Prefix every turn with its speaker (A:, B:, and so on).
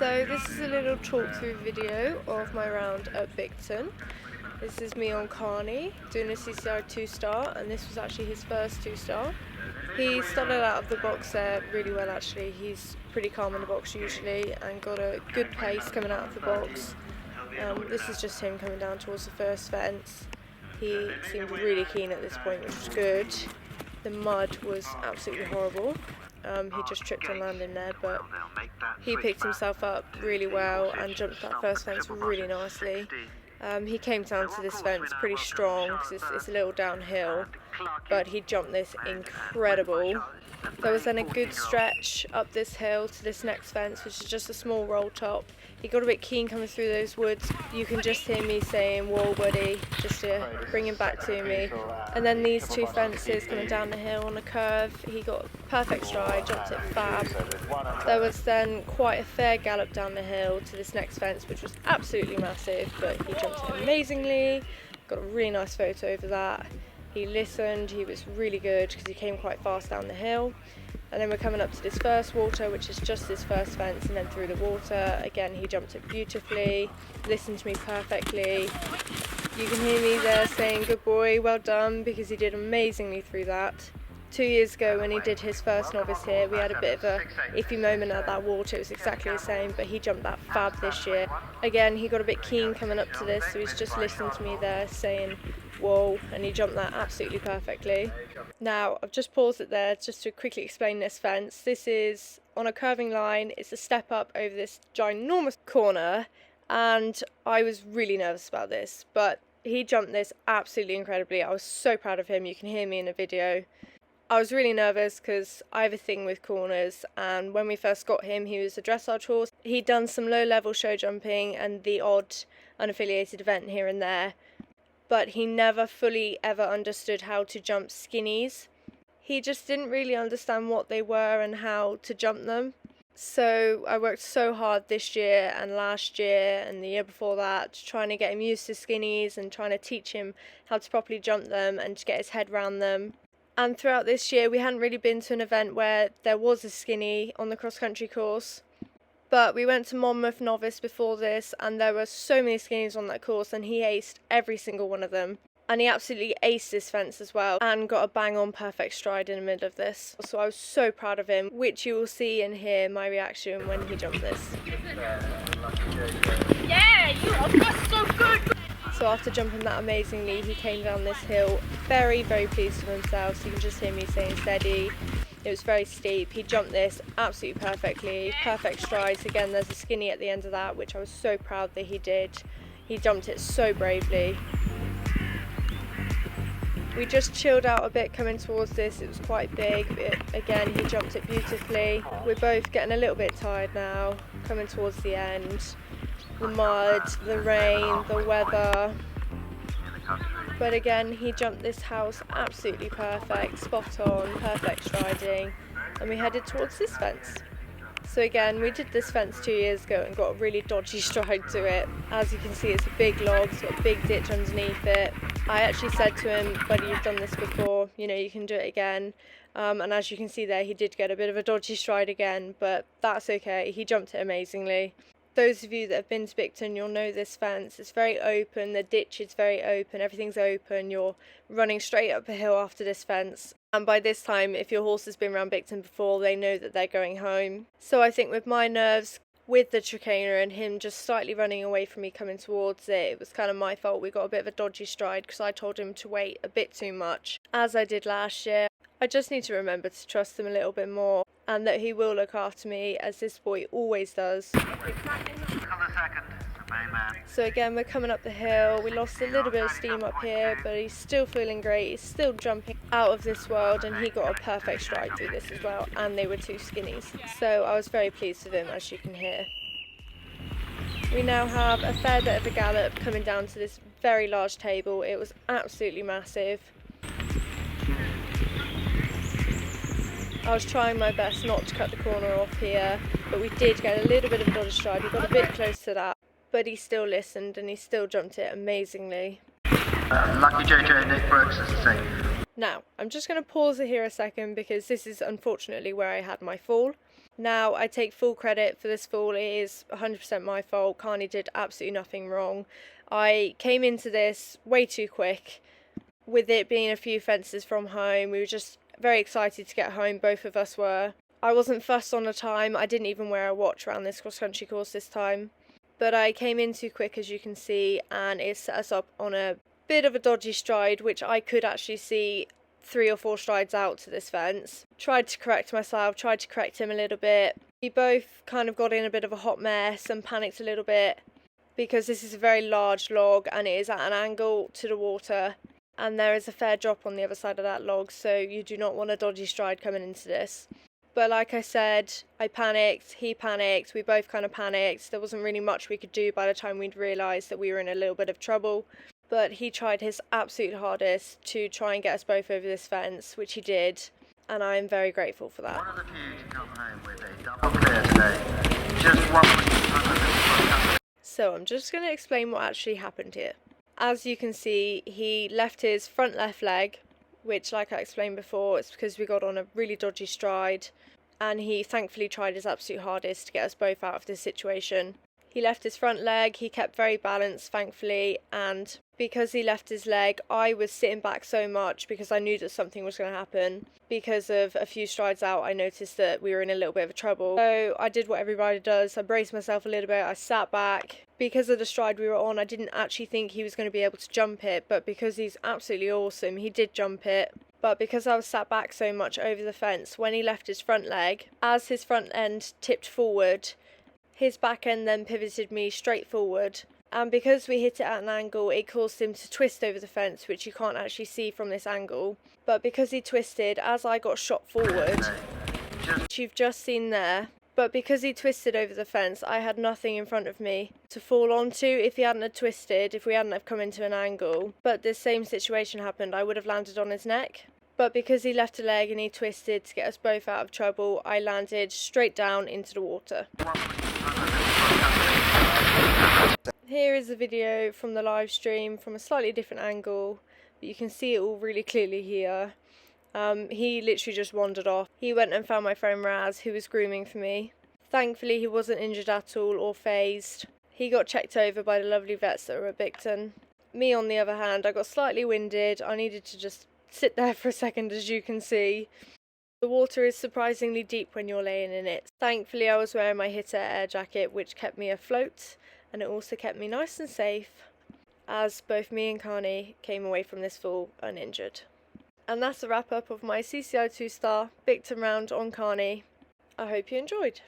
A: So this is a little talk through video of my round at Bicton. This is me on Carney doing a CCI2 star, and this was actually his first 2-star. He started out of the box there really well actually. He's pretty calm in the box usually and got a good pace coming out of the box. This is just him coming down towards the first fence. He seemed really keen at this point, which was good. The mud was absolutely horrible. He just tripped on landing there, but he picked himself up really well and jumped that first fence really nicely. He came down to this fence pretty strong because it's a little downhill, but he jumped this incredible. There was then a good stretch up this hill to this next fence, which is just a small roll top. He got a bit keen coming through those woods. You can just hear me saying, "Whoa, buddy," just to bring him back to me. And then these two fences coming down the hill on a curve, he got perfect stride, jumped it fab. There was then quite a fair gallop down the hill to this next fence, which was absolutely massive, but he jumped it amazingly. Got a really nice photo over that. He listened, he was really good because he came quite fast down the hill. And then we're coming up to this first water, which is just this first fence, and then through the water. Again, he jumped it beautifully, listened to me perfectly. You can hear me there saying, "Good boy, well done," because he did amazingly through that. 2 years ago when he did his first novice here, we had a bit of a iffy moment at that water. It was exactly the same, but he jumped that fab this year. Again, he got a bit keen coming up to this, so he's just listening to me there saying, "Whoa," and he jumped that absolutely perfectly. Now, I've just paused it there just to quickly explain this fence. This is on a curving line. It's a step up over this ginormous corner, and I was really nervous about this, but he jumped this absolutely incredibly. I was so proud of him. You can hear me in the video. I was really nervous because I have a thing with corners, and when we first got him, he was a dressage horse. He'd done some low-level show jumping and the odd unaffiliated event here and there, but he never fully ever understood how to jump skinnies. He just didn't really understand what they were and how to jump them. So I worked so hard this year and last year and the year before that, trying to get him used to skinnies and trying to teach him how to properly jump them and to get his head around them. And throughout this year, we hadn't really been to an event where there was a skinny on the cross-country course. But we went to Monmouth Novice before this, and there were so many skinnies on that course, and he aced every single one of them. And he absolutely aced this fence as well, and got a bang-on perfect stride in the middle of this. So I was so proud of him, which you will see and hear my reaction when he jumped this.
B: Yeah, that's so good!
A: So after jumping that amazingly, he came down this hill very, very pleased with himself. So you can just hear me saying steady. It was very steep. He jumped this absolutely perfectly, perfect strides. Again, there's a skinny at the end of that, which I was so proud that he did. He jumped it so bravely. We just chilled out a bit coming towards this. It was quite big, but again, he jumped it beautifully. We're both getting a little bit tired now, coming towards the end. The mud, the rain, the weather. But again, he jumped this house absolutely perfect, spot on, perfect striding, and we headed towards this fence. So again, we did this fence 2 years ago and got a really dodgy stride to it. As you can see, it's a big log, it's got a big ditch underneath it. I actually said to him, "Buddy, you've done this before, you know, you can do it again." And as you can see there, he did get a bit of a dodgy stride again, but that's okay, he jumped it amazingly. Those of you that have been to Bicton, you'll know this fence. It's very open, the ditch is very open, everything's open. You're running straight up a hill after this fence. And by this time, if your horse has been around Bicton before, they know that they're going home. So I think with my nerves, with the trainer and him just slightly running away from me coming towards it, it was kind of my fault. We got a bit of a dodgy stride because I told him to wait a bit too much, as I did last year. I just need to remember to trust him a little bit more, and that he will look after me, as this boy always does. So again, we're coming up the hill. We lost a little bit of steam up here, but he's still feeling great. He's still jumping out of this world, and he got a perfect stride through this as well, and they were 2 skinnies. So I was very pleased with him, as you can hear. We now have a fair bit of a gallop coming down to this very large table. It was absolutely massive. I was trying my best not to cut the corner off here, but we did get a little bit of a dodgy stride. We got a bit close to that, but he still listened and he still jumped it amazingly.
C: Lucky JJ Nick Brooks, as I say.
A: Now, I'm just going to pause it here a second because this is unfortunately where I had my fall. Now, I take full credit for this fall. It is 100% my fault. Carney did absolutely nothing wrong. I came into this way too quick. With it being a few fences from home, we were just very excited to get home, both of us were. I wasn't fussed on the time. I didn't even wear a watch around this cross-country course this time. But I came in too quick, as you can see, and it set us up on a bit of a dodgy stride, which I could actually see 3 or 4 strides out to this fence. Tried to correct myself, tried to correct him a little bit. We both kind of got in a bit of a hot mess and panicked a little bit because this is a very large log and it is at an angle to the water, and there is a fair drop on the other side of that log, so you do not want a dodgy stride coming into this. But like I said, I panicked, he panicked, we both kind of panicked. There wasn't really much we could do by the time we'd realised that we were in a little bit of trouble. But he tried his absolute hardest to try and get us both over this fence, which he did, and I am very grateful for that.
C: One of the few to come home with a double clear today. Just 1
A: So I'm just going to explain what actually happened here. As you can see, he left his front left leg, which, like I explained before, it's because we got on a really dodgy stride, and he thankfully tried his absolute hardest to get us both out of this situation. He left his front leg, he kept very balanced, thankfully, and because he left his leg, I was sitting back so much because I knew that something was going to happen. Because of a few strides out, I noticed that we were in a little bit of trouble. So I did what everybody does, I braced myself a little bit, I sat back. Because of the stride we were on, I didn't actually think he was going to be able to jump it, but because he's absolutely awesome, he did jump it. But because I was sat back so much over the fence, when he left his front leg, as his front end tipped forward, his back end then pivoted me straight forward, and because we hit it at an angle, it caused him to twist over the fence, which you can't actually see from this angle. But because he twisted, as I got shot forward, which you've just seen there, but because he twisted over the fence, I had nothing in front of me to fall onto if he hadn't have twisted, if we hadn't have come into an angle. But this same situation happened, I would have landed on his neck. But because he left a leg and he twisted to get us both out of trouble, I landed straight down into the water. Here is a video from the live stream from a slightly different angle, but you can see it all really clearly here. He literally just wandered off. He went and found my friend Raz, who was grooming for me. Thankfully he wasn't injured at all or phased. He got checked over by the lovely vets that were at Bicton. Me on the other hand, I got slightly winded. I needed to just sit there for a second, as you can see. The water is surprisingly deep when you're laying in it. Thankfully I was wearing my Hitter air jacket, which kept me afloat, and it also kept me nice and safe, as both me and Carney came away from this fall uninjured. And that's a wrap up of my CCI2 star Bicton round on Carney. I hope you enjoyed.